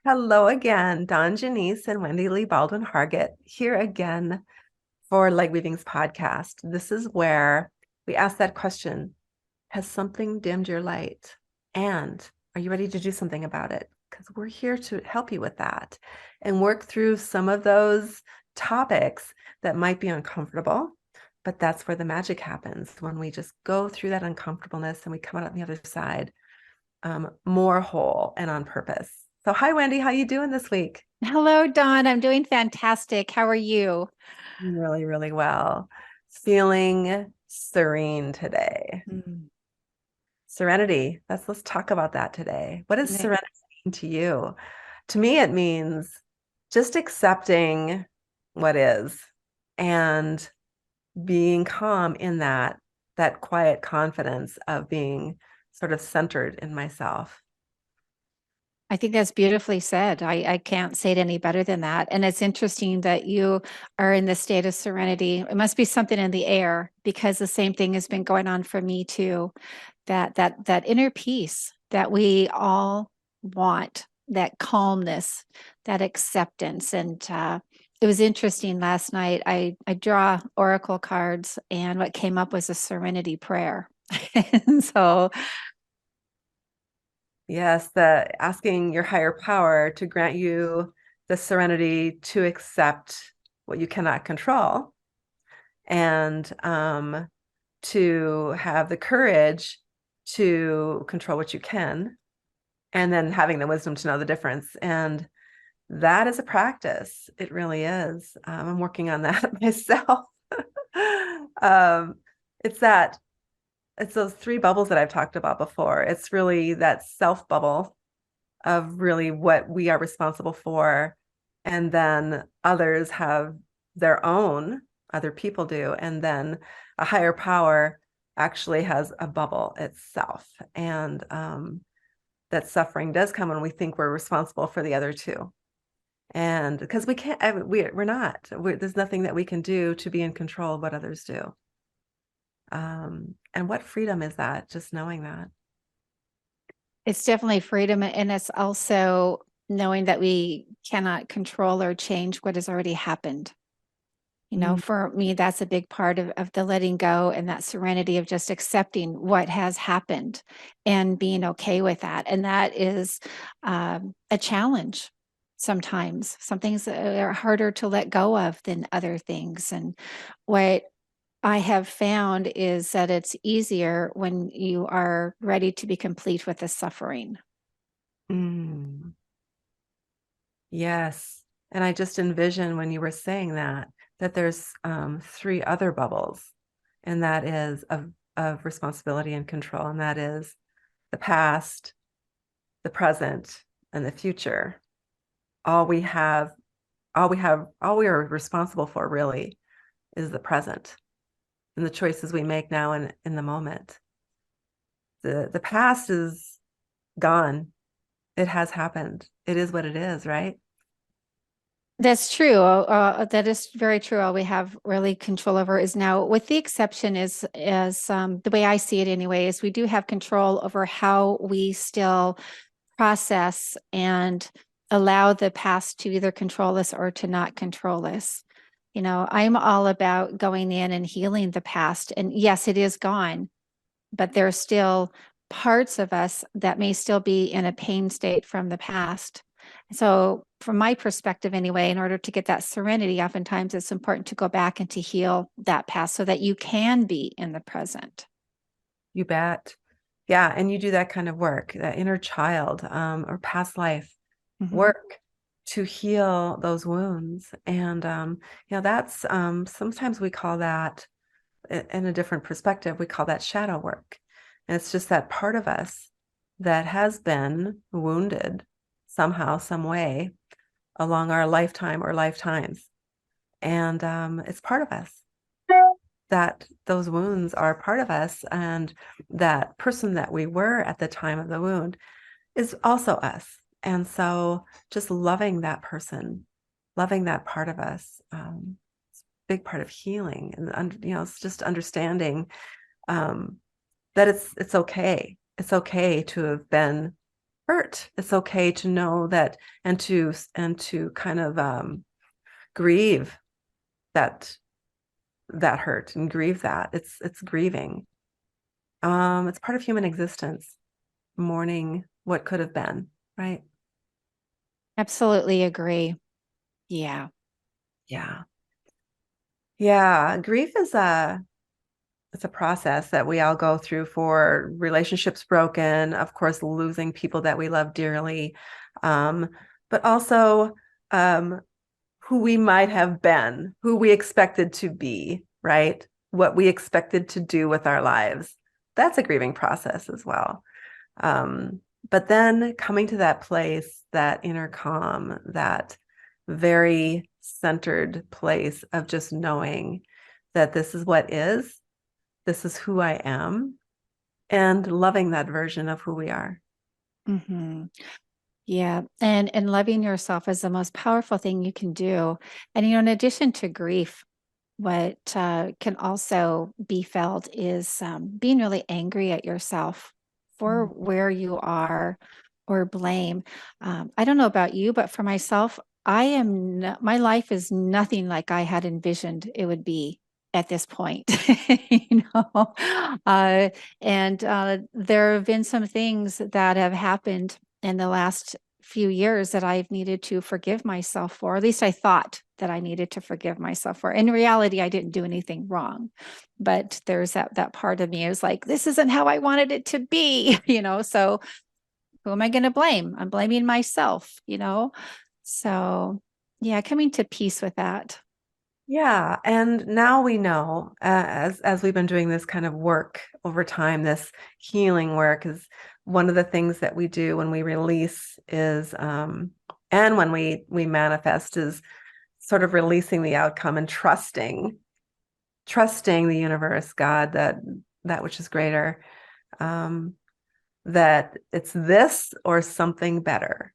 Hello again, Don Janice and Wendy Lee Baldwin Hargett here again for Lightweavings podcast. This is where we ask that question: has something dimmed your light? And are you ready to do something about it? Because we're here to help you with that and work through some of those topics that might be uncomfortable. But that's where the magic happens, when we just go through that uncomfortableness and we come out on the other side more whole and on purpose. So hi, Wendy, how you doing this week? Hello, Dawn. I'm doing fantastic. How are you? Really, really well. Feeling serene today. Mm. Serenity. Let's talk about that today. What does Ne- serenity mean to you? To me, it means just accepting what is and being calm in that quiet confidence of being sort of centered in myself. I think that's beautifully said. I can't say it any better than that. And it's interesting that you are in this state of serenity. It must be something in the air because the same thing has been going on for me too. That inner peace that we all want, that calmness, that acceptance. And it was interesting last night. I draw oracle cards, and what came up was a serenity prayer. And so Yes, the asking your higher power to grant you the serenity to accept what you cannot control and to have the courage to control what you can, and then having the wisdom to know the difference. And that is a practice. It really is. I'm working on that myself. um, it's that it's those three bubbles that I've talked about before. It's really that self bubble of really what we are responsible for. And then others have their own, other people do. And then a higher power actually has a bubble itself. And that suffering does come when we think we're responsible for the other two. And because we can't, we're not, there's nothing that we can do to be in control of what others do. And what freedom is that? Just knowing that. it's definitely freedom. And it's also knowing that we cannot control or change what has already happened. Mm, For me, that's a big part of the letting go and that serenity of just accepting what has happened and being okay with that. And that is a challenge sometimes. Some things are harder to let go of than other things. And what I have found is that it's easier when you are ready to be complete with the suffering. mm. Yes. And I just envision when you were saying that there's three other bubbles, and that is of responsibility and control, and that is the past, the present, and the future. All we have, all we are responsible for really is the present and the choices we make now and in the moment. The past is gone. It has happened. It is what it is, right? That's true. That is very true. All we have really control over is now, with the exception is the way I see it anyway, is we do have control over how we still process and allow the past to either control us or to not control us. I'm all about going in and healing the past. And yes, it is gone, but there are still parts of us that may still be in a pain state from the past. So, from my perspective, anyway, in order to get that serenity, oftentimes it's important to go back and to heal that past so that you can be in the present. You bet. Yeah, and you do that kind of work, that inner child or past life Mhm. work to heal those wounds. And that's sometimes we call that in a different perspective, we call that shadow work. And it's just that part of us that has been wounded somehow, some way along our lifetime or lifetimes. And it's part of us, that those wounds are part of us, and that person that we were at the time of the wound is also us. And so just loving that person, loving that part of us, it's a big part of healing. And it's just understanding that it's okay. It's okay to have been hurt. It's okay to know that, and to kind of grieve that that hurt and grieve that. It's grieving. It's part of human existence, mourning what could have been, right? Absolutely agree. Yeah. Yeah. Yeah. Grief is a it's a process that we all go through for relationships broken, of course, losing people that we love dearly, um, but also um, who we might have been, who we expected to be, right? What we expected to do with our lives. That's a grieving process as well. Um, but then coming to that place, that inner calm, that very centered place of just knowing that this is what is, this is who I am, and loving that version of who we are. Hmm. Yeah. And loving yourself is the most powerful thing you can do. And in addition to grief, what can also be felt is being really angry at yourself for where you are, or blame. I don't know about you, but for myself, my life is nothing like I had envisioned it would be at this point. you know, uh, and there have been some things that have happened in the last few years that I've needed to forgive myself for. At least I thought that I needed to forgive myself for. In reality, I didn't do anything wrong. But there's that part of me is like, this isn't how I wanted it to be, so who am I going to blame? I'm. Myself. So yeah, coming to peace with that. Yeah, and now we know, as we've been doing this kind of work over time, this healing work is one of the things that we do when we release is, and when we manifest is sort of releasing the outcome and trusting the universe, God, that which is greater, um, that it's this or something better.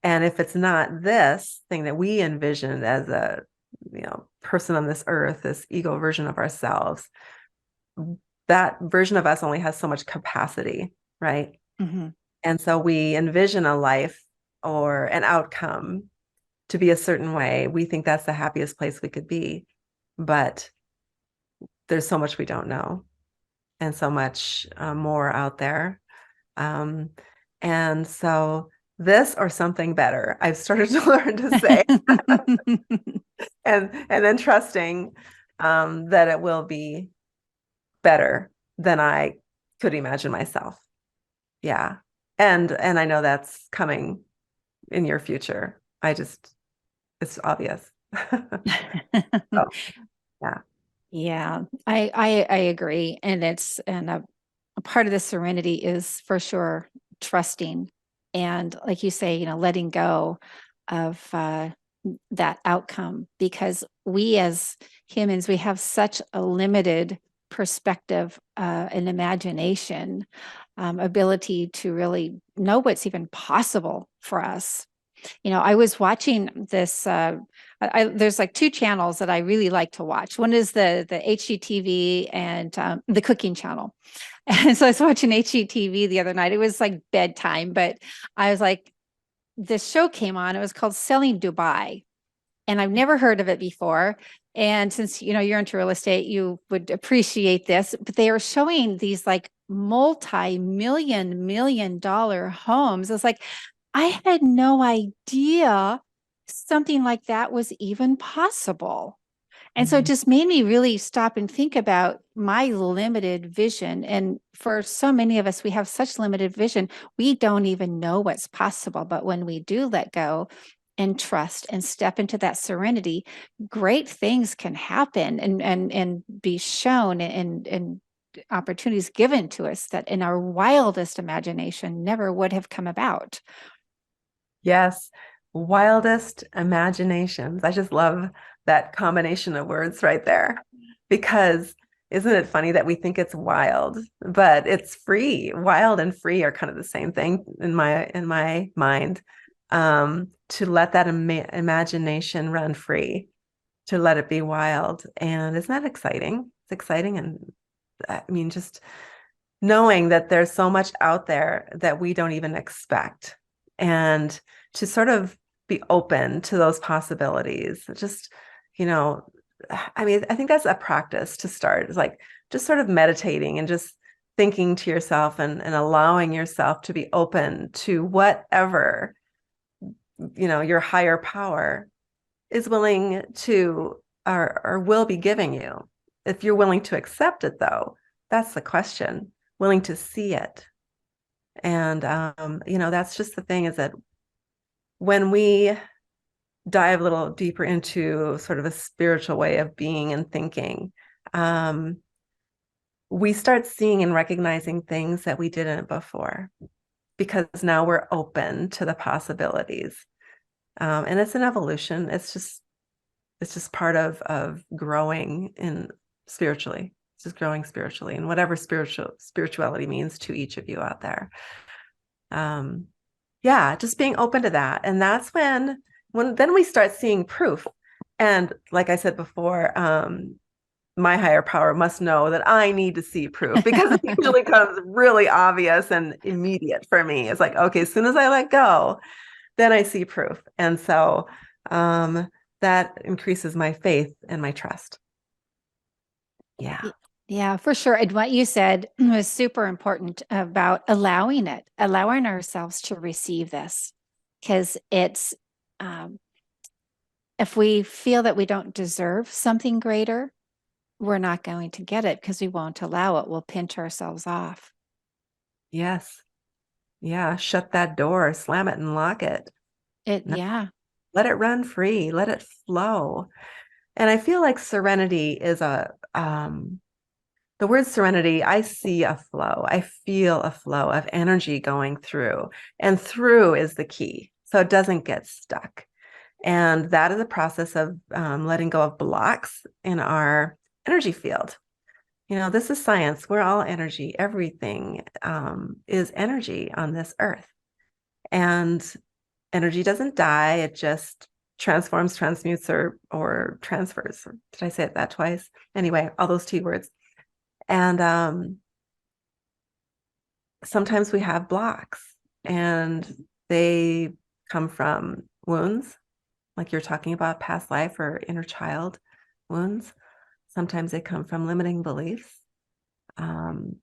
And if it's not this thing that we envisioned as a person on this earth, this ego version of ourselves, that version of us only has so much capacity, right? Mm-hmm. And so we envision a life or an outcome to be a certain way. We think that's the happiest place we could be, but there's so much we don't know, and so much more out there. Um, and so this or something better, I've started to learn to say, and then trusting that it will be better than I could imagine myself. Yeah. And I know that's coming in your future. It's obvious. Oh, yeah. Yeah, I agree. And a part of the serenity is for sure trusting, and like you say, letting go of that outcome, because we as humans, we have such a limited perspective and imagination, ability to really know what's even possible for us. I was watching this. There's like two channels that I really like to watch. One is the HGTV and the cooking channel. And so I was watching HGTV the other night. It was like bedtime, but I was like, this show came on. It was called Selling Dubai, and I've never heard of it before. And since you're into real estate, you would appreciate this. But they are showing these like multi-million dollar homes. It's like I had no idea something like that was even possible. And so it Mhm. just made me really stop and think about my limited vision. And for so many of us, we have such limited vision, we don't even know what's possible. But when we do let go and trust and step into that serenity, great things can happen and be shown, and opportunities given to us that in our wildest imagination never would have come about. Yes. Wildest imaginations. I just love that combination of words right there. Because isn't it funny that we think it's wild, but it's free. Wild and free are kind of the same thing in my mind. To let that imagination run free, to let it be wild. And isn't that exciting? It's exciting. And I mean, just knowing that there's so much out there that we don't even expect, and to sort of be open to those possibilities. Just, you know, I mean, I think that's a practice to start. It's like just sort of meditating and just thinking to yourself, and allowing yourself to be open to whatever, your higher power is willing to, or will be giving you. If you're willing to accept it, though, that's the question. Willing to see it. And that's just the thing, is that when we dive a little deeper into sort of a spiritual way of being and thinking, um, we start seeing and recognizing things that we didn't before, because now we're open to the possibilities. And it's an evolution. It's just part of growing in spiritually. It's just growing spiritually, and whatever spirituality means to each of you out there. Yeah, just being open to that. And that's when then we start seeing proof. And like I said before, my higher power must know that I need to see proof, because it usually comes really obvious and immediate for me. It's like, okay, as soon as I let go, then I see proof. And so that increases my faith and my trust. Yeah. Yeah, for sure. And what you said was super important about allowing ourselves to receive this. Because um, if we feel that we don't deserve something greater, we're not going to get it because we won't allow it. We'll pinch ourselves off. Yes. Yeah. Shut that door, slam it and lock it. No, Yeah. let it run free, let it flow. And I feel like serenity is the word serenity, I see a flow. I feel a flow of energy going through, and through is the key. So it doesn't get stuck. And that is a process of letting go of blocks in our energy field. This is science. We're all energy. Everything is energy on this earth. And energy doesn't die. It just transforms, transmutes, or transfers. Did I say it that twice? Anyway, all those T words. And sometimes we have blocks, and they come from wounds, like you're talking about, past life or inner child wounds. Sometimes they come from limiting beliefs. And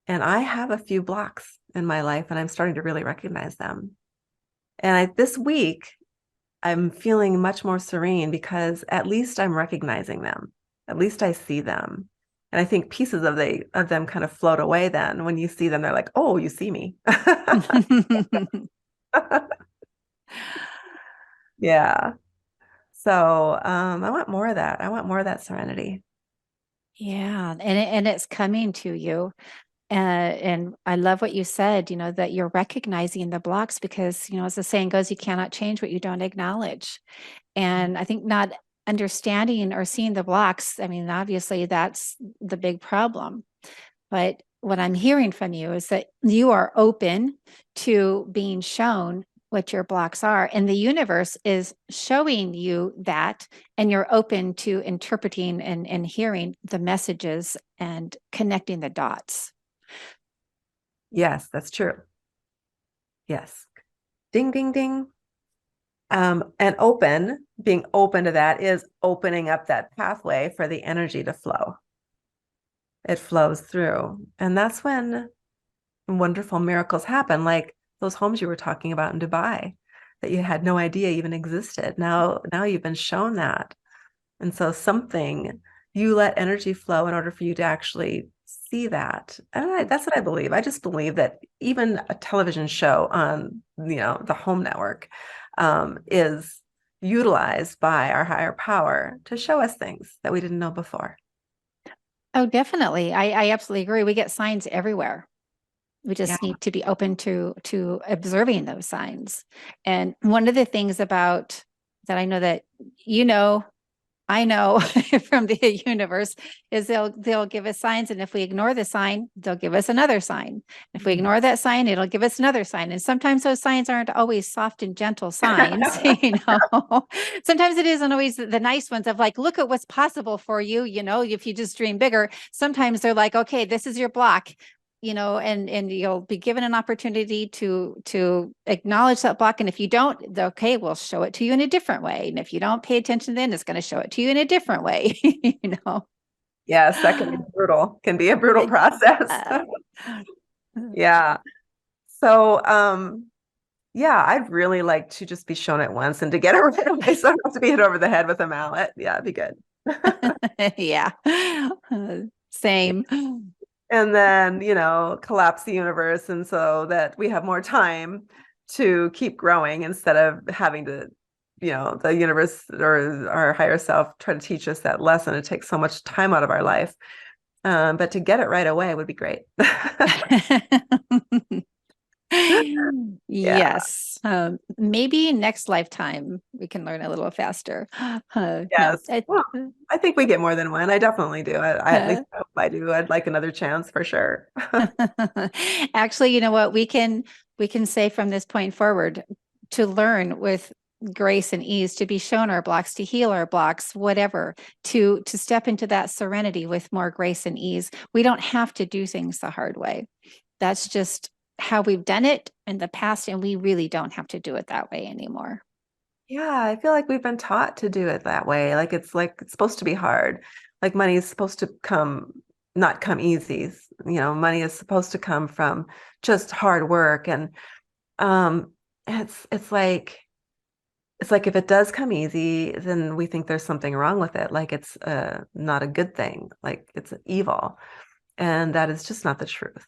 I have a few blocks in my life, and I'm starting to really recognize them. And this week, I'm feeling much more serene, because at least I'm recognizing them. At least I see them. And I think pieces of them kind of float away then. When you see them, they're like, oh, you see me. Yeah. So I want more of that. I want more of that serenity. Yeah. And it's coming to you. And I love what you said, that you're recognizing the blocks because, as the saying goes, you cannot change what you don't acknowledge. And I think not understanding or seeing the blocks, I mean, obviously that's the big problem. But what I'm hearing from you is that you are open to being shown what your blocks are. And the universe is showing you that, and you're open to interpreting and hearing the messages and connecting the dots. Yes, that's true. Yes. Ding, ding, ding. And being open to that is opening up that pathway for the energy to flow. It flows through. And that's when wonderful miracles happen, like those homes you were talking about in Dubai that you had no idea even existed. Now you've been shown that. And so you let energy flow in order for you to actually see that. And that's what I believe. I just believe that even a television show on, the home network is utilized by our higher power to show us things that we didn't know before. Oh, definitely. I absolutely agree. We get signs everywhere. We Yeah. just need to be open to observing those signs. And one of the things about that I know that I know from the universe is they'll give us signs, and if we ignore the sign, they'll give us another sign. If we ignore that sign, it'll give us another sign. And sometimes those signs aren't always soft and gentle signs, Sometimes it isn't always the nice ones of like, look at what's possible for you, if you just dream bigger. Sometimes they're like, okay, this is your block. and you'll be given an opportunity to acknowledge that block. And if you don't, okay, we'll show it to you in a different way. And if you don't pay attention, then it's going to show it to you in a different way, you know. Yes, that can be brutal, can be a brutal process. Uh, Yeah. So, yeah, I'd really like to just be shown it once and to get it right away. So I don't have to be hit over the head with a mallet. Yeah, it'd be good. yeah. Same. And then, collapse the universe. And so that we have more time to keep growing instead of having to, the universe or our higher self try to teach us that lesson. It takes so much time out of our life. But to get it right away would be great. Yeah. Yes. Maybe next lifetime we can learn a little faster. No. Yes. Well, I think we get more than one. I definitely do. I at least hope I do. I'd like another chance for sure. Actually, you know what? We can say from this point forward to learn with grace and ease, to be shown our blocks, to heal our blocks, whatever, to step into that serenity with more grace and ease. We don't have to do things the hard way. That's just how we've done it in the past, and we really don't have to do it that way anymore. Yeah, I feel like we've been taught to do it that way. Like it's supposed to be hard. Like money is supposed to not come easy. Money is supposed to come from just hard work. And um it's like if it does come easy, then we think there's something wrong with it. Like it's not a good thing, like it's evil. And that is just not the truth.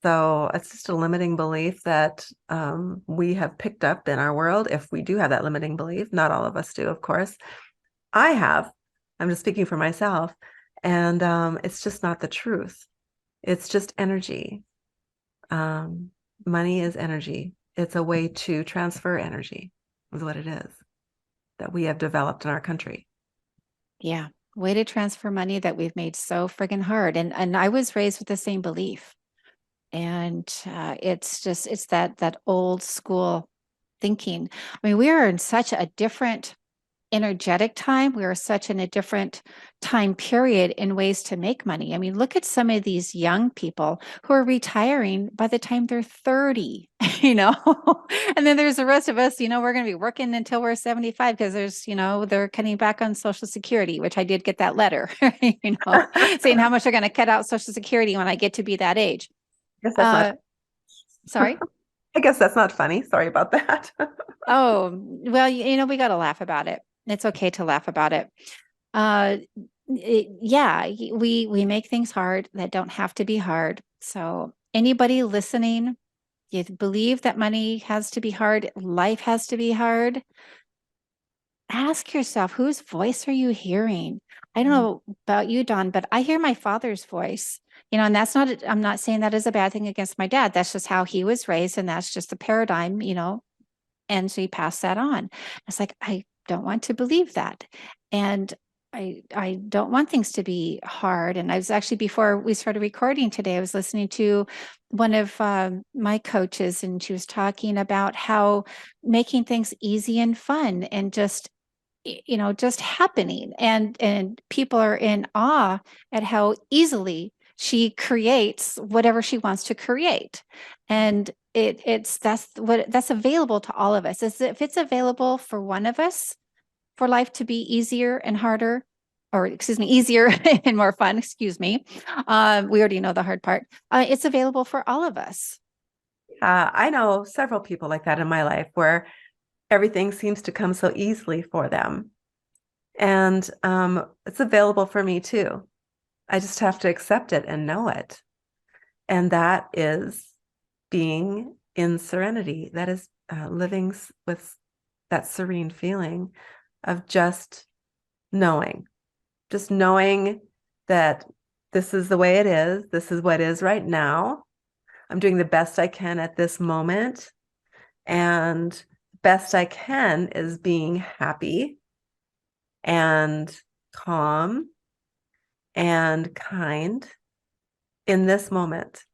So it's just a limiting belief that we have picked up in our world. If we do have that limiting belief, not all of us do, of course. I have. I'm just speaking for myself. And it's just not the truth. It's just energy. Money is energy. It's a way to transfer energy, is what it is, that we have developed in our country. Yeah. Way to transfer money that we've made so friggin' hard. And I was raised with the same belief. And it's that old school thinking. I mean, we are in such a different energetic time. We are such in a different time period in ways to make money. I mean, look at some of these young people who are retiring by the time they're 30, you know, and then there's the rest of us, we're going to be working until we're 75 because they're cutting back on Social Security, which I did get that letter, saying how much they're going to cut out Social Security when I get to be that age. I guess that's not, Sorry. I guess that's not funny. Sorry about that. Oh, well, we got to laugh about it. It's okay to laugh about it. Uh, yeah, we make things hard that don't have to be hard. So anybody listening, you believe that money has to be hard, life has to be hard, ask yourself, whose voice are you hearing? I don't know about you, Dawn, but I hear my father's voice. And I'm not saying that is a bad thing against my dad. That's just how he was raised, and that's just the paradigm, and so he passed that on. It's like, I don't want to believe that. And I don't want things to be hard. And I was actually, before we started recording today, I was listening to one of my coaches, and she was talking about how making things easy and fun and just happening, and people are in awe at how easily she creates whatever she wants to create. And that's available to all of us. If it's available for one of us, for life to be easier and harder, or excuse me, easier and more fun, excuse me. We already know the hard part. It's available for all of us. I know several people like that in my life where everything seems to come so easily for them. And it's available for me too. I just have to accept it and know it. And that is being in serenity. That is living with that serene feeling of just knowing that this is the way it is. This is what is right now. I'm doing the best I can at this moment. And best I can is being happy and calm and kind in this moment.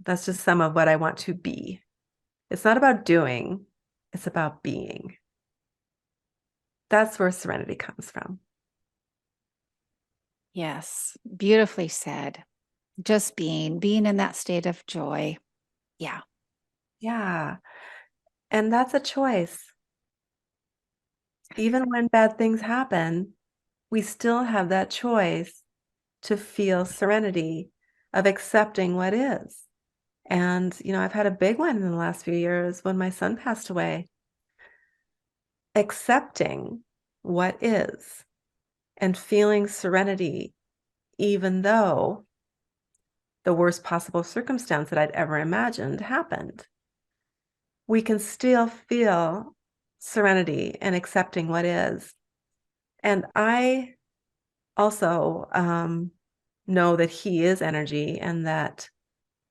That's just some of what I want to be. It's not about doing, it's about being. That's where serenity comes from. Yes, beautifully said. Just being in that state of joy. Yeah. Yeah. And that's a choice. Even when bad things happen, we still have that choice to feel serenity of accepting what is. And, I've had a big one in the last few years when my son passed away. Accepting what is and feeling serenity, even though the worst possible circumstance that I'd ever imagined happened. We can still feel serenity and accepting what is. And I also know that he is energy and that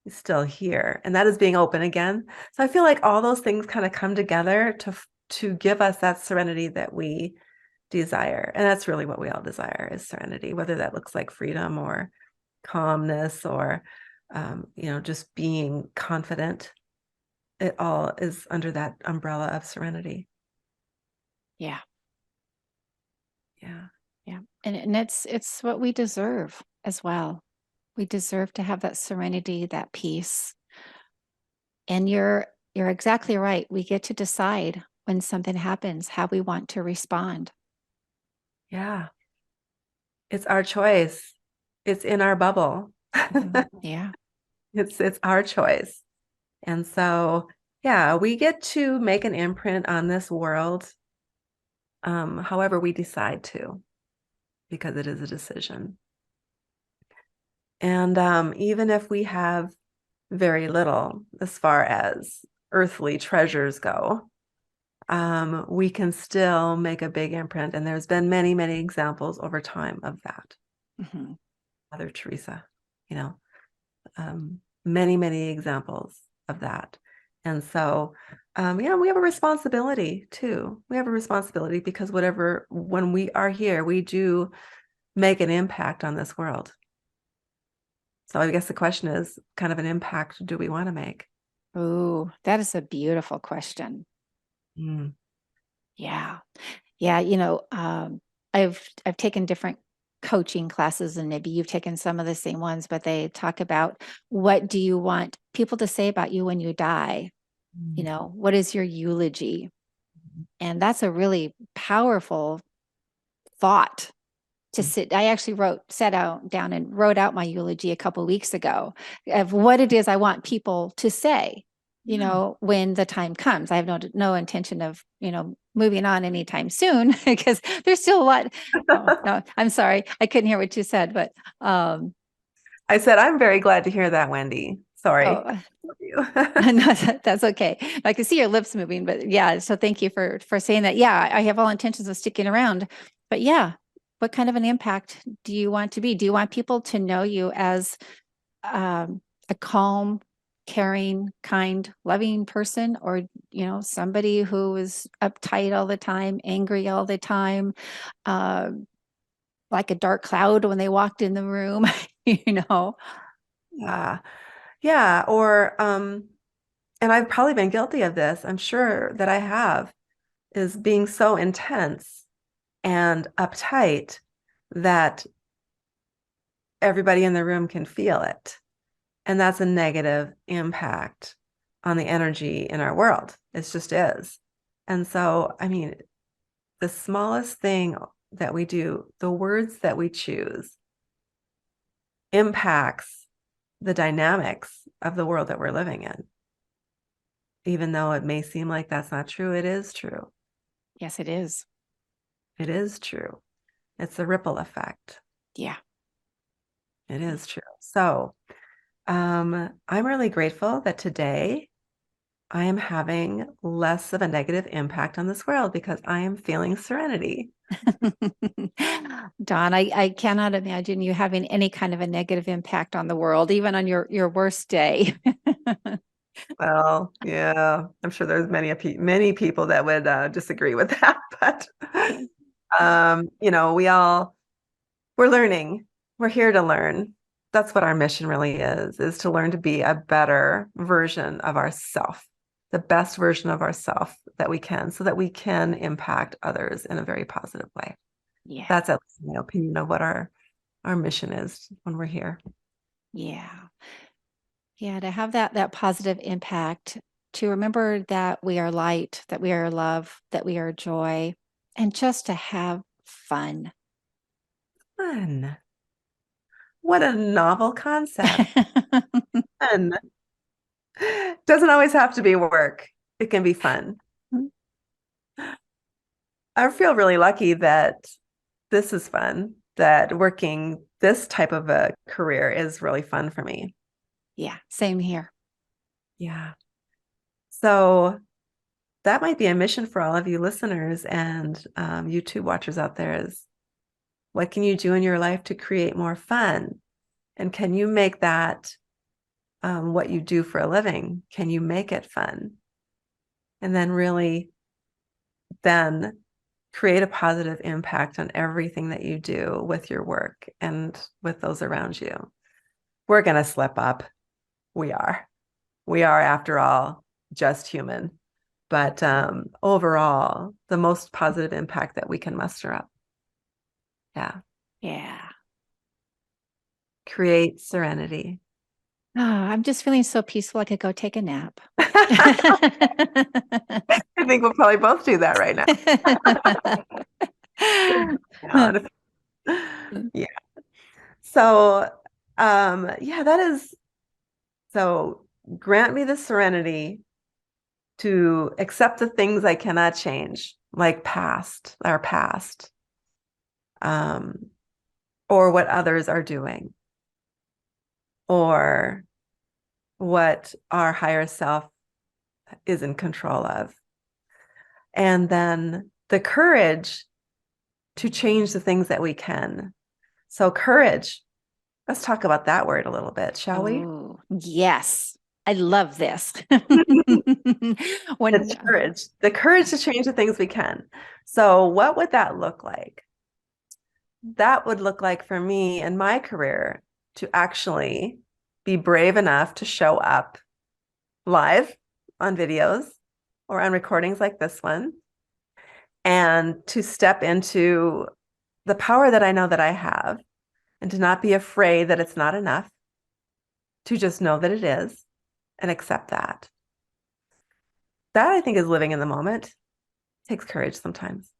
he's still here, and that is being open again. So I feel like all those things kind of come together to give us that serenity that we desire. And that's really what we all desire, is serenity, whether that looks like freedom or calmness or just being confident. It all is under that umbrella of serenity. Yeah. Yeah. Yeah. And it's what we deserve as well. We deserve to have that serenity, that peace. And you're exactly right. We get to decide when something happens how we want to respond. Yeah. It's our choice. It's in our bubble. Mhm. Yeah. It's our choice. And so, yeah, we get to make an imprint on this world, however we decide to, because it is a decision. And even if we have very little as far as earthly treasures go, we can still make a big imprint. And there's been many, many examples over time of that. Mhm. Mother Teresa, you know, many, many examples of that. And so, we have a responsibility too. We have a responsibility because when we are here, we do make an impact on this world. So I guess the question is, kind of an impact do we want to make? Ooh, that is a beautiful question. Mm. Yeah. Yeah, I've taken different coaching classes and maybe you've taken some of the same ones, but they talk about what do you want people to say about you when you die? Mm. What is your eulogy? And that's a really powerful thought to sit. I actually sat out down and wrote out my eulogy a couple of weeks ago of what it is I want people to say, Yeah. when the time comes. I have no intention of, moving on anytime soon because there's still a lot. Oh, no, I'm sorry. I couldn't hear what you said, but I said, I'm very glad to hear that, Wendy. Sorry. oh, You. no, that's okay. I can see your lips moving, but yeah. So thank you for saying that. Yeah, I have all intentions of sticking around, but yeah, what kind of an impact do you want to be? Do you want people to know you as a calm, caring, kind, loving person, or somebody who is uptight all the time, angry all the time, uh, like a dark cloud when they walked in the room, you know? Yeah. Yeah. Or, and I've probably been guilty of this. I'm sure that I have, is being so intense and uptight that everybody in the room can feel it. And that's a negative impact on the energy in our world. It just is. And so, I mean, the smallest thing that we do, the words that we choose, impacts the dynamics of the world that we're living in. Even though it may seem like that's not true, it is true. Yes, it is. It is true. It's a ripple effect. Yeah. It is true. So, I'm really grateful that today I am having less of a negative impact on this world because I am feeling serenity. Don, I cannot imagine you having any kind of a negative impact on the world, even on your worst day. Well, yeah, I'm sure there's many people that would disagree with that, but we're learning. We're here to learn. That's what our mission really is to learn to be a better version of ourself, the best version of ourself that we can, so that we can impact others in a very positive way. Yeah. That's at least my opinion of what our mission is when we're here. Yeah. Yeah, to have that positive impact, to remember that we are light, that we are love, that we are joy, and just to have fun. Fun. What a novel concept. Fun. Doesn't always have to be work. It can be fun. I feel really lucky that this is fun, that working this type of a career is really fun for me. Yeah, same here. Yeah. So that might be a mission for all of you listeners and YouTube watchers out there is what can you do in your life to create more fun? And can you make that what you do for a living? Can you make it fun? And then really then create a positive impact on everything that you do with your work and with those around you. We're going to slip up. We are. We are, after all, just human. But overall, the most positive impact that we can muster up. Yeah. Yeah. Create serenity. Oh, I'm just feeling so peaceful. I could go take a nap. I think we'll probably both do that right now. Yeah. So, yeah, that is so grant me the serenity to accept the things I cannot change, like our past, um, or what others are doing, or what our higher self is in control of. And then the courage to change the things that we can. So, courage, let's talk about that word a little bit, shall we? Oh, yes. I love this. When The courage to change the things we can. So, what would that look like? That would look like for me in my career to actually be brave enough to show up live on videos or on recordings like this one and to step into the power that I know that I have and to not be afraid that it's not enough, to just know that it is and accept that. That I think is living in the moment. It takes courage sometimes.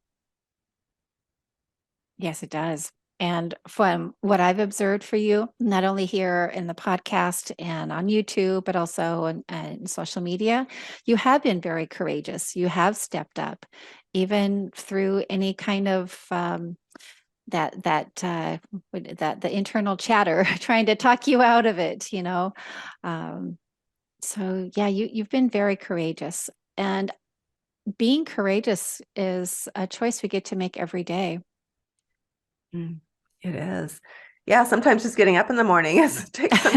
Yes, it does. And from what I've observed for you, not only here in the podcast and on YouTube, but also in social media, you have been very courageous. You have stepped up, even through any kind of that the internal chatter trying to talk you out of it. Um, so yeah, you've been very courageous, and being courageous is a choice we get to make every day. Mm, it is. Yeah, sometimes just getting up in the morning takes some.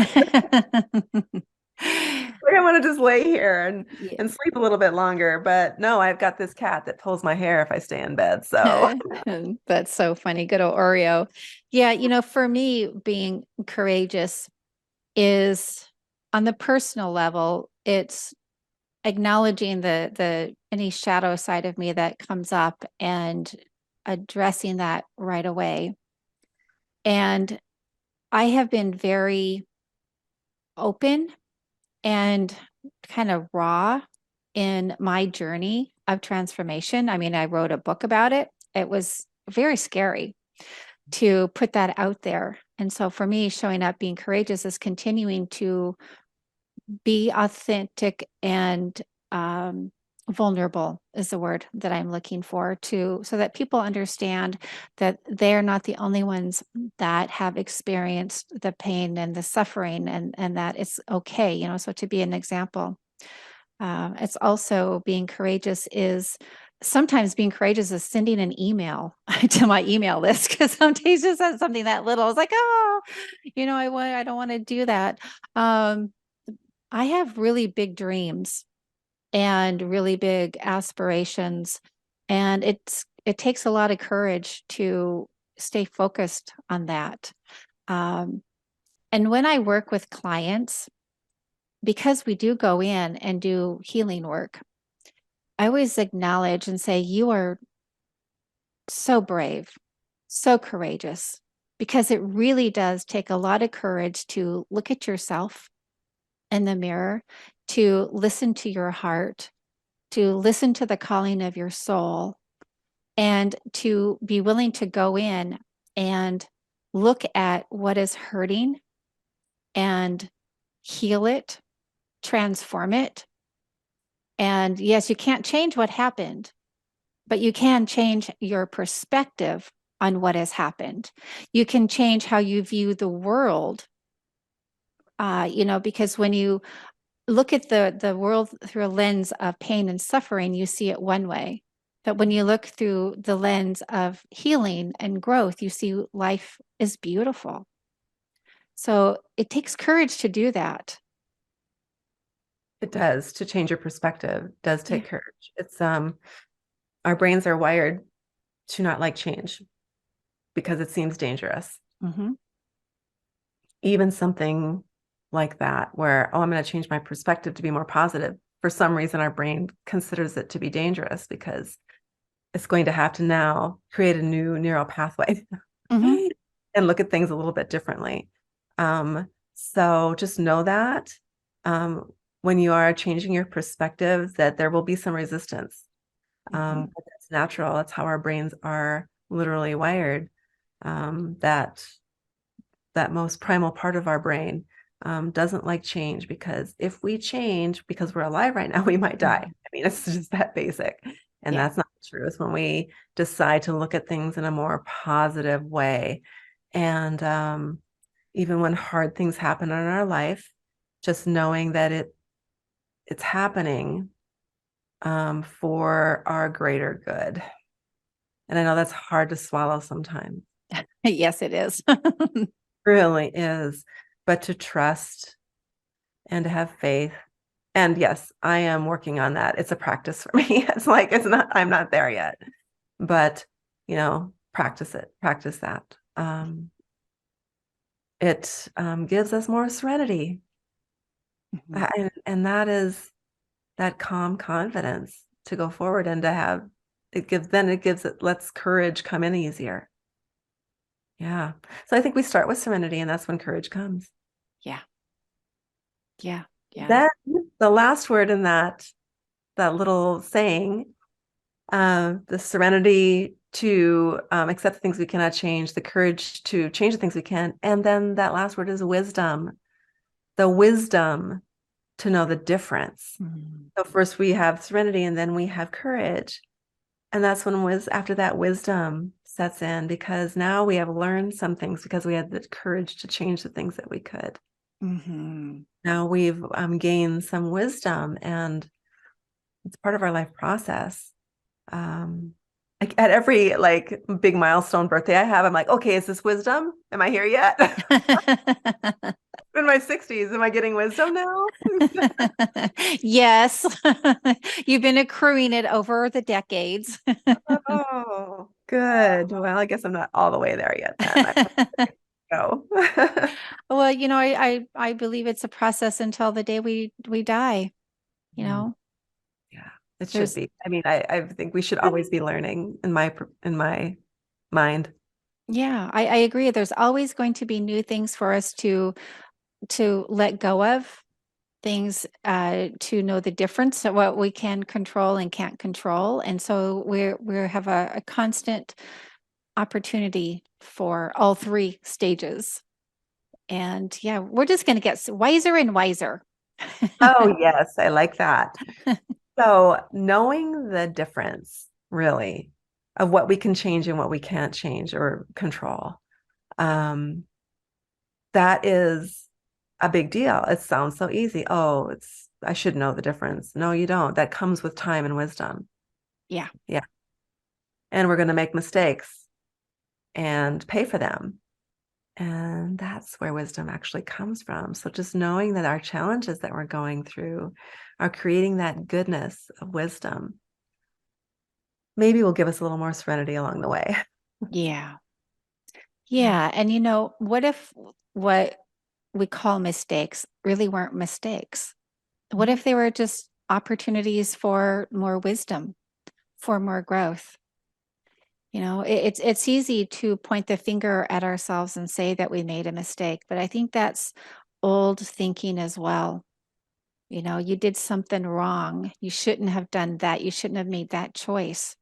Like I want to just lay here Yeah. and sleep a little bit longer, but no, I've got this cat that pulls my hair if I stay in bed. So, That's so funny. Good old Oreo. Yeah, for me, being courageous is on the personal level, it's acknowledging the any shadow side of me that comes up and addressing that right away. And I have been very open and kind of raw in my journey of transformation. I mean, I wrote a book about it. It was very scary to put that out there. And so for me, showing up, being courageous is continuing to be authentic and vulnerable is the word that I'm looking for, to so that people understand that they're not the only ones that have experienced the pain and the suffering, and that it's okay, so to be an example. It's also being courageous is sometimes being courageous is sending an email to my email list, because some days just says something that little. It's like, oh, I don't want to do that. Um, I have really big dreams and really big aspirations, and it takes a lot of courage to stay focused on that. Um, and when I work with clients, because we do go in and do healing work, I always acknowledge and say, you are so brave, so courageous. because it really does take a lot of courage to look at yourself in the mirror, to listen to your heart, to listen to the calling of your soul, and to be willing to go in and look at what is hurting and heal it, transform it. And yes, you can't change what happened, but you can change your perspective on what has happened. You can change how you view the world, because when you look at the world through a lens of pain and suffering, you see it one way. But when you look through the lens of healing and growth, you see life is beautiful. So it takes courage to do that. It does. To change your perspective does Yeah. take courage. It's our brains are wired to not like change because it seems dangerous. Hmm. Even something like that, where, oh, I'm going to change my perspective to be more positive. For some reason, our brain considers it to be dangerous because it's going to have to now create a new neural pathway Hmm. and look at things a little bit differently. So just know that when you are changing your perspective, that there will be some resistance. But that's natural. That's how our brains are literally wired. That most primal part of our brain doesn't like change, because if we change because we're alive right now, we might die. I mean, it's just that basic. And Yeah. that's not true. It's when we decide to look at things in a more positive way. And even when hard things happen in our life, just knowing that it's happening for our greater good. And I know that's hard to swallow sometimes. Yes, it is. Really is. But to trust and to have faith. And yes, I am working on that. It's a practice for me. It's like, I'm not there yet, but practice it, practice that. It gives us more serenity. Mhm. And that is that calm confidence to go forward, and to have it lets courage come in easier. Yeah. So I think we start with serenity, and that's when courage comes. Yeah. Yeah. Yeah. Then the last word in that little saying, the serenity to accept the things we cannot change, the courage to change the things we can, and then that last word is wisdom. The wisdom to know the difference. Mhm. So first we have serenity, and then we have courage. And that's when after that, wisdom sets in, because now we have learned some things because we had the courage to change the things that we could. Mhm. Now we've gained some wisdom, and it's part of our life process. Like at every big milestone birthday I have, I'm like, okay, is this wisdom? Am I here yet? In my 60s, am I getting wisdom now? Yes. You've been accruing it over the decades. Oh, good. Well, I guess I'm not all the way there yet then. I go. Well, I believe it's a process until the day we die, you know. Yeah, it should There's be. I mean, I think we should always be learning in my mind. Yeah, I agree. There's always going to be new things for us to let go of, things to know the difference of what we can control and can't control. And so we have a constant opportunity for all three stages. And yeah, we're just going to get wiser and wiser. Oh, yes, I like that. So knowing the difference, really, of what we can change and what we can't change or control, um, that is a big deal. It sounds so easy. Oh, I should know the difference. No, you don't. That comes with time and wisdom. Yeah. Yeah. And we're going to make mistakes and pay for them. And that's where wisdom actually comes from. So just knowing that our challenges that we're going through are creating that goodness of wisdom, maybe will give us a little more serenity along the way. Yeah. Yeah. Yeah. And what if what we call mistakes really weren't mistakes? What if they were just opportunities for more wisdom, for more growth? It's easy to point the finger at ourselves and say that we made a mistake, but I think that's old thinking as well. You did something wrong. You shouldn't have done that. You shouldn't have made that choice.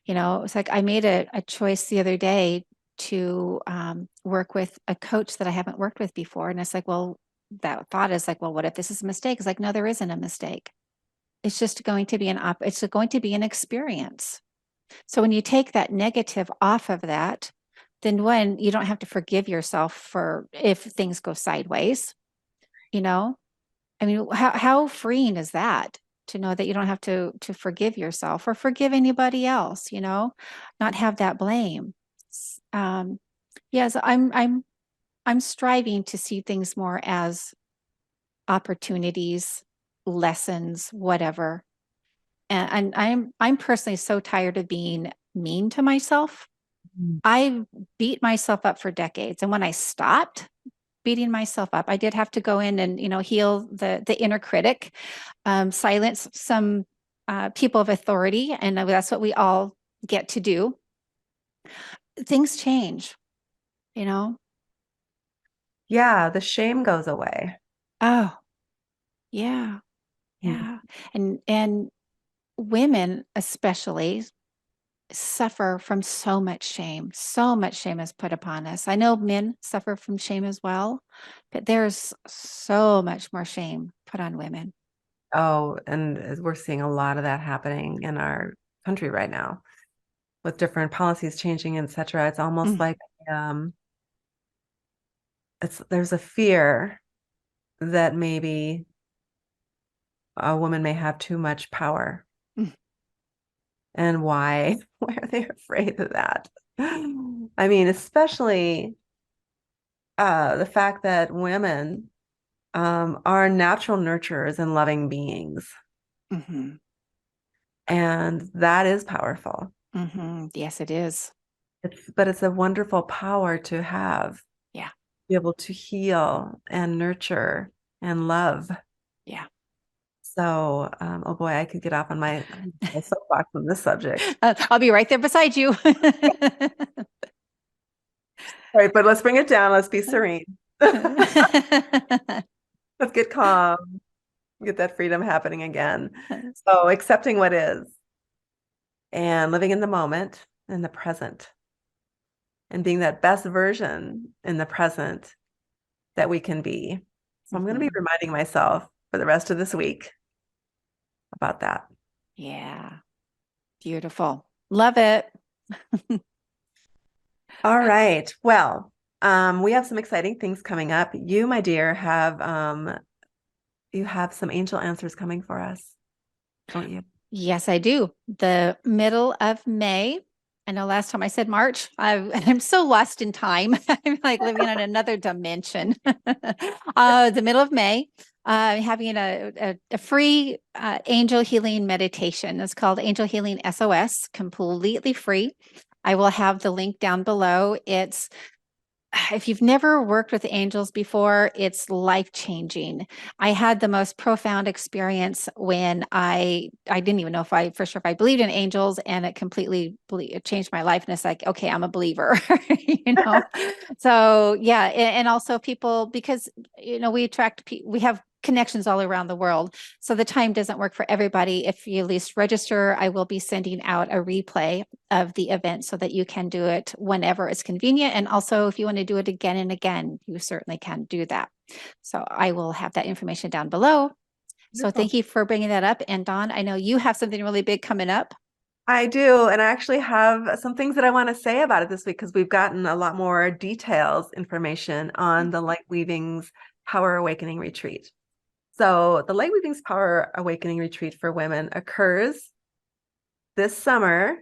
It's like I made a choice the other day to work with a coach that I haven't worked with before. And it's like, well, that thought is like, well, what if this is a mistake? It's like, no, there isn't a mistake. It's just going to be it's going to be an experience. So when you take that negative off of that, then when you don't have to forgive yourself for if things go sideways, you know? I mean, how freeing is that to know that you don't have to forgive yourself or forgive anybody else, not have that blame. Yes, I'm striving to see things more as opportunities, lessons, whatever. And I'm personally so tired of being mean to myself. Mm. I beat myself up for decades. And when I stopped beating myself up, I did have to go in and, heal the inner critic, silence some people of authority. And that's what we all get to do. Things change, you know? Yeah, the shame goes away. Oh, yeah. Mm. Yeah. And women especially suffer from so much shame. So much shame is put upon us. I know men suffer from shame as well, but there's so much more shame put on women. Oh, and we're seeing a lot of that happening in our country right now with different policies changing, etc. It's almost Mm, like there's a fear that maybe a woman may have too much power. mm, And why? Why are they afraid of that? I mean, especially the fact that women are natural nurturers and loving beings. mhm, And that is powerful. mhm. Yes, it is. But it's a wonderful power to have, Yeah, be able to heal and nurture and love. yeah. So, oh boy, I could get off on my soapbox on this subject. I'll be right there beside you. All right, but let's bring it down. Let's be serene. Let's get calm, get that freedom happening again. So, accepting what is and living in the moment, in the present, and being that best version in the present that we can be. So, I'm going to be Mhm. reminding myself for the rest of this week about that. Yeah, beautiful. Love it. All right. Well, we have some exciting things coming up. You, my dear, you have some angel answers coming for us, don't you? Yes, I do. The middle of May. I know last time I said March. I'm so lost in time. I'm like living in another dimension. The middle of May, having a free angel healing meditation. It's called Angel Healing SOS, completely free. I will have the link down below. It's if you've never worked with angels before, it's life-changing. I had the most profound experience when I didn't even know if I for sure if I believed in angels, and it completely it changed my life. And it's like, okay, I'm a believer, you know. So yeah, and also people because we attract we have connections all around the world. So the time doesn't work for everybody. If you at least register, I will be sending out a replay of the event so that you can do it whenever it's convenient. And also, if you want to do it again and again, you certainly can do that. So I will have that information down below. So Wonderful. thank you for bringing that up. And Dawn, I know you have something really big coming up. I do, and I actually have some things that I want to say about it this week because we've gotten a lot more details, information on the Lightweavings Power Awakening Retreat. So the Lightweavings Power Awakening Retreat for women occurs this summer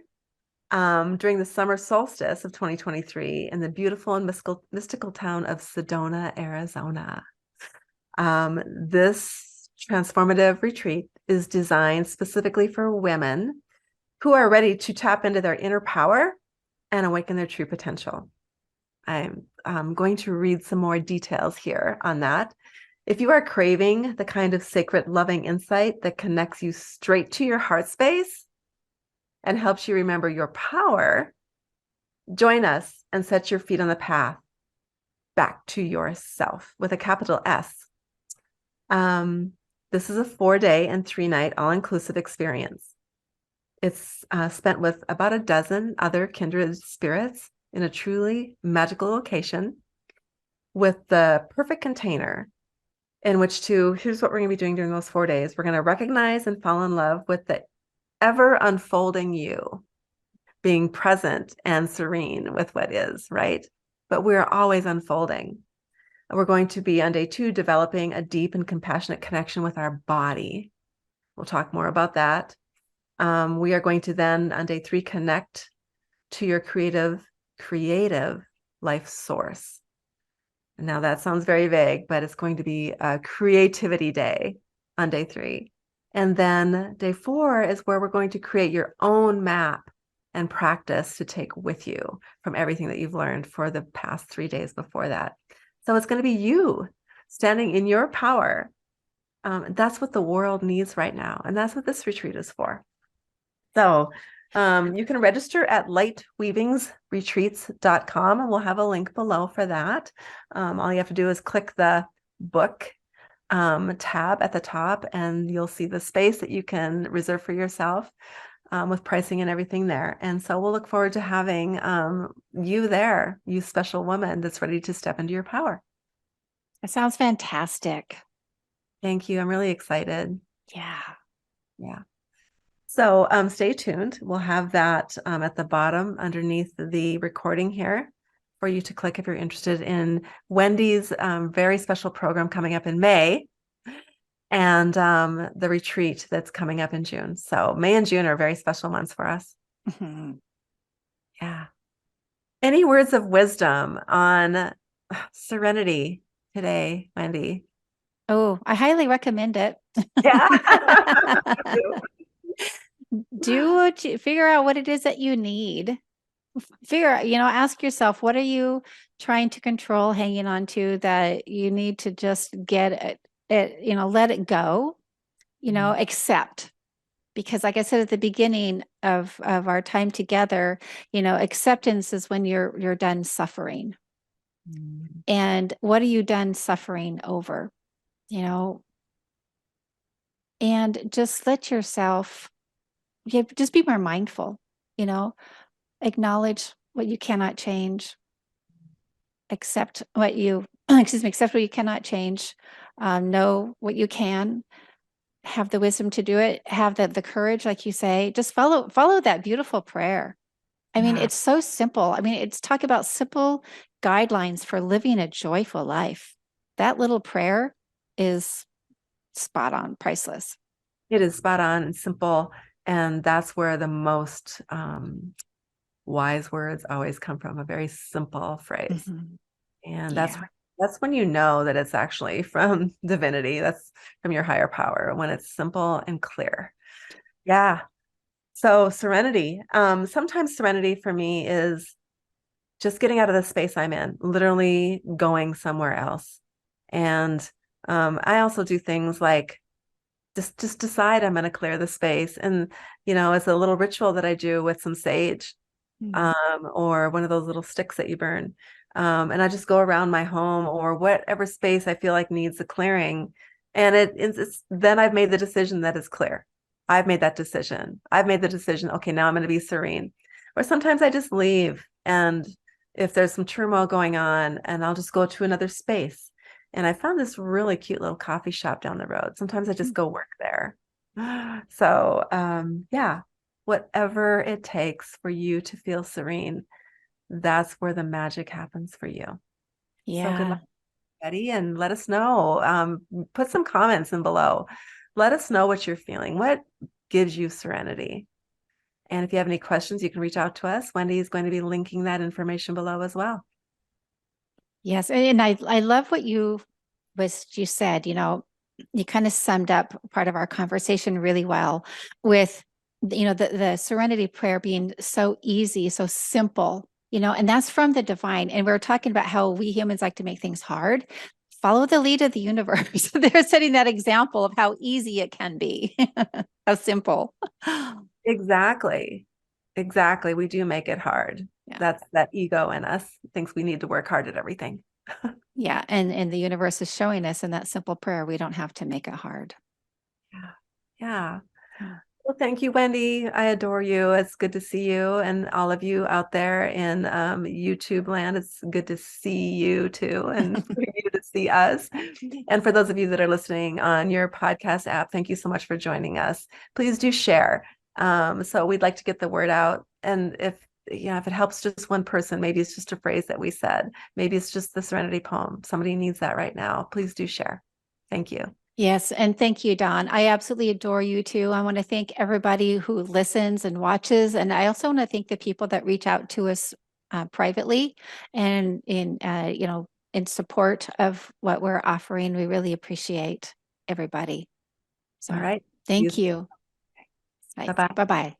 during the summer solstice of 2023 in the beautiful and mystical town of Sedona, Arizona. This transformative retreat is designed specifically for women who are ready to tap into their inner power and awaken their true potential. I'm going to read some more details here on that. If you are craving the kind of sacred, loving insight that connects you straight to your heart space and helps you remember your power, Join us and set your feet on the path back to yourself with a capital S. This is a 4-day and 3-night all-inclusive experience. It's spent with about a dozen other kindred spirits in a truly magical location with the perfect container in which to, here's what we're going to be doing during those 4 days. We're going to recognize and fall in love with the ever unfolding you, being present and serene with what is, right? But we're always unfolding. We're going to be on day 2 developing a deep and compassionate connection with our body. We'll talk more about that. We are going to then on day 3 connect to your creative life source. Now that sounds very vague, but it's going to be a creativity day on day 3. And then day 4 is where we're going to create your own map and practice to take with you from everything that you've learned for the past 3 days before that. So it's going to be you standing in your power. That's what the world needs right now. And that's what this retreat is for. So you can register at lightweavingsretreats.com, and we'll have a link below for that. All you have to do is click the book tab at the top, and you'll see the space that you can reserve for yourself with pricing and everything there. And so we'll look forward to having you there, you special woman that's ready to step into your power. That sounds fantastic. Thank you. I'm really excited. Yeah. Yeah. So stay tuned. We'll have that at the bottom underneath the recording here for you to click if you're interested in Wendy's very special program coming up in May and the retreat that's coming up in June. So May and June are very special months for us. Mm-hmm. Yeah. Any words of wisdom on Serenity today, Wendy? Oh, I highly recommend it. Yeah. Do what you figure out what it is that you need. Figure out, ask yourself, what are you trying to control, hanging on to that you need to just get it, let it go, accept. Because like I said at the beginning of our time together, acceptance is when you're done suffering. Mm. And what are you done suffering over? And just let yourself, just be more mindful, acknowledge what you cannot change, accept what you, accept what you cannot change, know what you can, have the wisdom to do it, have the courage, like you say, just follow that beautiful prayer. I mean, Yeah. it's so simple. I mean, it's talk about simple guidelines for living a joyful life. That little prayer is spot on, priceless. It is spot on and simple. And that's where the most wise words always come from, a very simple phrase. Mm-hmm. And Yeah. that's when you know that it's actually from divinity. That's from your higher power when it's simple and clear. Yeah. So serenity. Sometimes serenity for me is just getting out of the space I'm in, literally going somewhere else. And I also do things like just decide I'm going to clear the space. And, it's a little ritual that I do with some sage or one of those little sticks that you burn. And I just go around my home or whatever space I feel like needs a clearing. And it's then I've made the decision that it's clear. I've made that decision. I've made the decision. Okay, now I'm going to be serene. Or sometimes I just leave. And if there's some turmoil going on, and I'll just go to another space. And I found this really cute little coffee shop down the road. Sometimes I just go work there. So, yeah, whatever it takes for you to feel serene, that's where the magic happens for you. So good Yeah. luck, Betty, and let us know. Put some comments in below. Let us know what you're feeling. What gives you serenity? And if you have any questions, you can reach out to us. Wendy is going to be linking that information below as well. Yes. And I love what you said, you kind of summed up part of our conversation really well with, the serenity prayer being so easy, so simple, and that's from the divine. And we're talking about how we humans like to make things hard. Follow the lead of the universe. They're setting that example of how easy it can be, how simple. Exactly. Exactly. We do make it hard. Yeah. That's that ego in us thinks we need to work hard at everything. Yeah. And the universe is showing us in that simple prayer, we don't have to make it hard. Yeah. Yeah. Yeah. Well, thank you, Wendy. I adore you. It's good to see you and all of you out there in YouTube land. It's good to see you too, and for you to see us. And for those of you that are listening on your podcast app, thank you so much for joining us. Please do share. So we'd like to get the word out. And if it helps just one person, maybe it's just a phrase that we said. Maybe it's just the Serenity poem. Somebody needs that right now. Please do share. Thank you. Yes, and thank you, Dawn. I absolutely adore you too. I want to thank everybody who listens and watches, and I also want to thank the people that reach out to us privately and in support of what we're offering. We really appreciate everybody. All So right. See you thank soon. you. Bye Bye-bye. bye.